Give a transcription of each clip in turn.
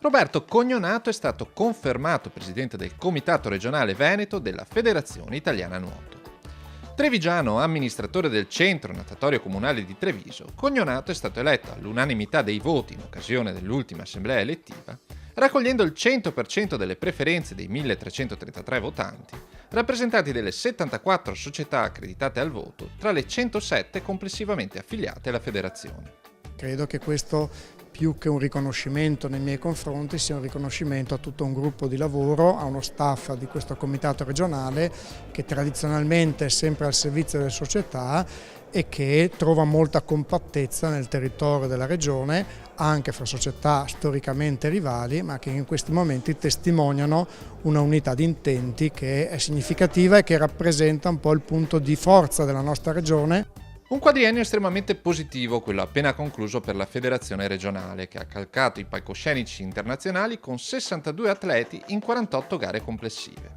Roberto Cognonato è stato confermato presidente del Comitato regionale Veneto della Federazione Italiana Nuoto. Trevigiano, amministratore del Centro Natatorio Comunale di Treviso, Cognonato è stato eletto all'unanimità dei voti in occasione dell'ultima assemblea elettiva, raccogliendo il 100% delle preferenze dei 1333 votanti, rappresentanti delle 74 società accreditate al voto tra le 107 complessivamente affiliate alla federazione. Credo che questo, più che un riconoscimento nei miei confronti, sia un riconoscimento a tutto un gruppo di lavoro, a uno staff di questo comitato regionale che tradizionalmente è sempre al servizio delle società e che trova molta compattezza nel territorio della regione, anche fra società storicamente rivali, ma che in questi momenti testimoniano una unità di intenti che è significativa e che rappresenta un po' il punto di forza della nostra regione. Un quadriennio estremamente positivo, quello appena concluso per la federazione regionale, che ha calcato i palcoscenici internazionali con 62 atleti in 48 gare complessive.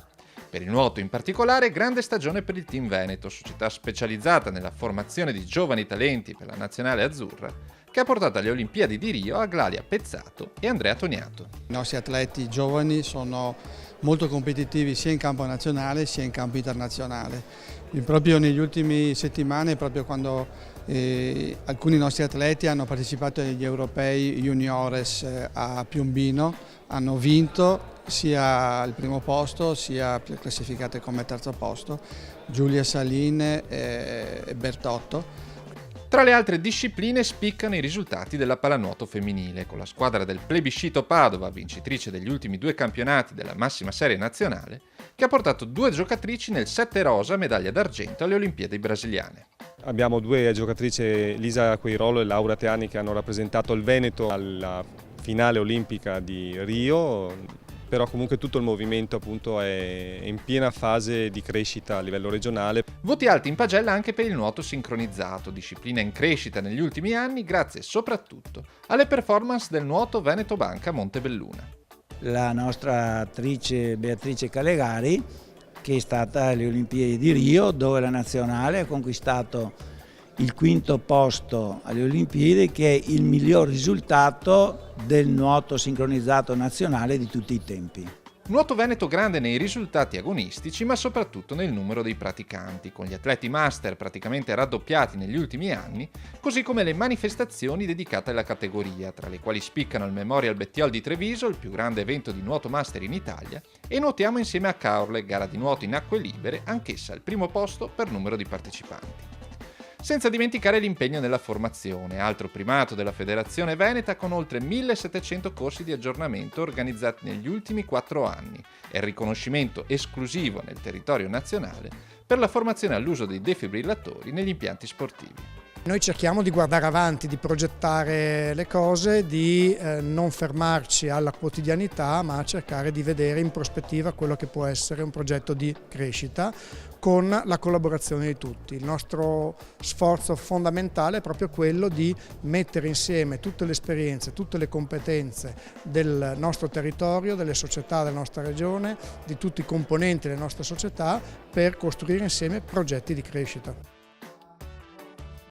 Per il nuoto in particolare, grande stagione per il Team Veneto, società specializzata nella formazione di giovani talenti per la nazionale azzurra, che ha portato alle Olimpiadi di Rio Aglalia Pezzato e Andrea Toniato. I nostri atleti giovani sono molto competitivi sia in campo nazionale sia in campo internazionale. Proprio negli ultimi settimane, proprio quando alcuni nostri atleti hanno partecipato agli europei juniores a Piombino, hanno vinto sia il primo posto sia classificate come terzo posto, Giulia Saline e Bertotto. Tra le altre discipline spiccano i risultati della pallanuoto femminile, con la squadra del Plebiscito Padova, vincitrice degli ultimi 2 campionati della massima serie nazionale, che ha portato 2 giocatrici nel 7 rosa medaglia d'argento alle Olimpiadi brasiliane. Abbiamo 2 giocatrici, Lisa Queirolo e Laura Teani, che hanno rappresentato il Veneto alla finale olimpica di Rio. Però comunque tutto il movimento appunto è in piena fase di crescita a livello regionale. Voti alti in pagella anche per il nuoto sincronizzato, disciplina in crescita negli ultimi anni grazie soprattutto alle performance del nuoto Veneto Banca Montebelluna. La nostra attrice Beatrice Calegari, che è stata alle Olimpiadi di Rio, dove la nazionale ha conquistato il 5° posto alle Olimpiadi, che è il miglior risultato del nuoto sincronizzato nazionale di tutti i tempi. Nuoto Veneto grande nei risultati agonistici, ma soprattutto nel numero dei praticanti, con gli atleti master praticamente raddoppiati negli ultimi anni, così come le manifestazioni dedicate alla categoria, tra le quali spiccano il Memorial Bettiol di Treviso, il più grande evento di nuoto master in Italia, e nuotiamo insieme a Caorle, gara di nuoto in acque libere, anch'essa al primo posto per numero di partecipanti. Senza dimenticare l'impegno nella formazione, altro primato della Federazione Veneta, con oltre 1700 corsi di aggiornamento organizzati negli ultimi 4 anni e il riconoscimento esclusivo nel territorio nazionale per la formazione all'uso dei defibrillatori negli impianti sportivi. Noi cerchiamo di guardare avanti, di progettare le cose, di non fermarci alla quotidianità, ma cercare di vedere in prospettiva quello che può essere un progetto di crescita con la collaborazione di tutti. Il nostro sforzo fondamentale è proprio quello di mettere insieme tutte le esperienze, tutte le competenze del nostro territorio, delle società della nostra regione, di tutti i componenti delle nostre società per costruire insieme progetti di crescita.